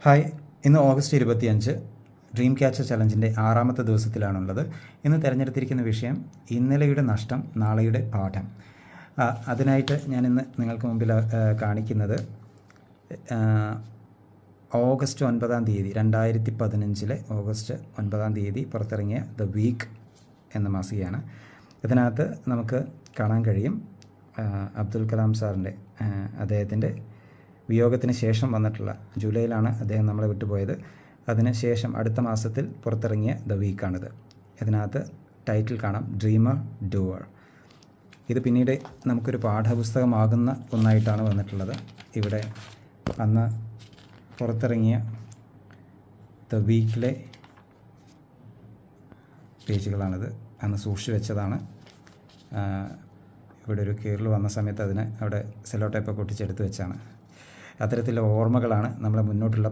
Hi, ഇന്ന് August 25 dream catcher ചലഞ്ചിൻ്റെ 6ാമത്തെ ദിവസത്തിലാണുള്ളത്. ഇന്ന് തിരഞ്ഞെടുത്തിരിക്കുന്ന വിഷയം ഇന്നലെയുടെ നഷ്ടം നാളെയുടെ പാഠം. അതിനായിട്ട് ഞാനിന്ന് നിങ്ങൾക്ക് മുമ്പിൽ കാണിക്കുന്നത് ഓഗസ്റ്റ് 9-ാം തീയതി 2015 ഓഗസ്റ്റ് 9-ാം തീയതി പുറത്തിറങ്ങിയ ദ വീക്ക് എന്ന മാസികയാണ്. ഇതിനകത്ത് നമുക്ക് കാണാൻ കഴിയും അബ്ദുൽ കലാം സാറിൻ്റെ അദ്ദേഹത്തിൻ്റെ വിയോഗത്തിന് ശേഷം വന്നിട്ടുള്ള, ജൂലൈയിലാണ് അദ്ദേഹം നമ്മളെ വിട്ടുപോയത്, അതിന് ശേഷം അടുത്ത മാസത്തിൽ പുറത്തിറങ്ങിയ ദ വീക്കാണിത്. ഇതിനകത്ത് ടൈറ്റിൽ കാണാം, ഡ്രീമർ ഡൂവർ. ഇത് പിന്നീട് നമുക്കൊരു പാഠപുസ്തകമാകുന്ന ഒന്നായിട്ടാണ് വന്നിട്ടുള്ളത്. ഇവിടെ അന്ന് പുറത്തിറങ്ങിയ ദ വീക്കിലെ പേജുകളാണിത്. അന്ന് സൂക്ഷിച്ചു വെച്ചതാണ്. ഇവിടെ ഒരു കീറൽ വന്ന സമയത്ത് അതിന് അവിടെ സെല്ലോ ടേപ്പൊക്കെ ഒട്ടിച്ചെടുത്ത് വെച്ചാണ്. അത്തരത്തിലുള്ള ഓർമ്മകളാണ് നമ്മളെ മുന്നോട്ടുള്ള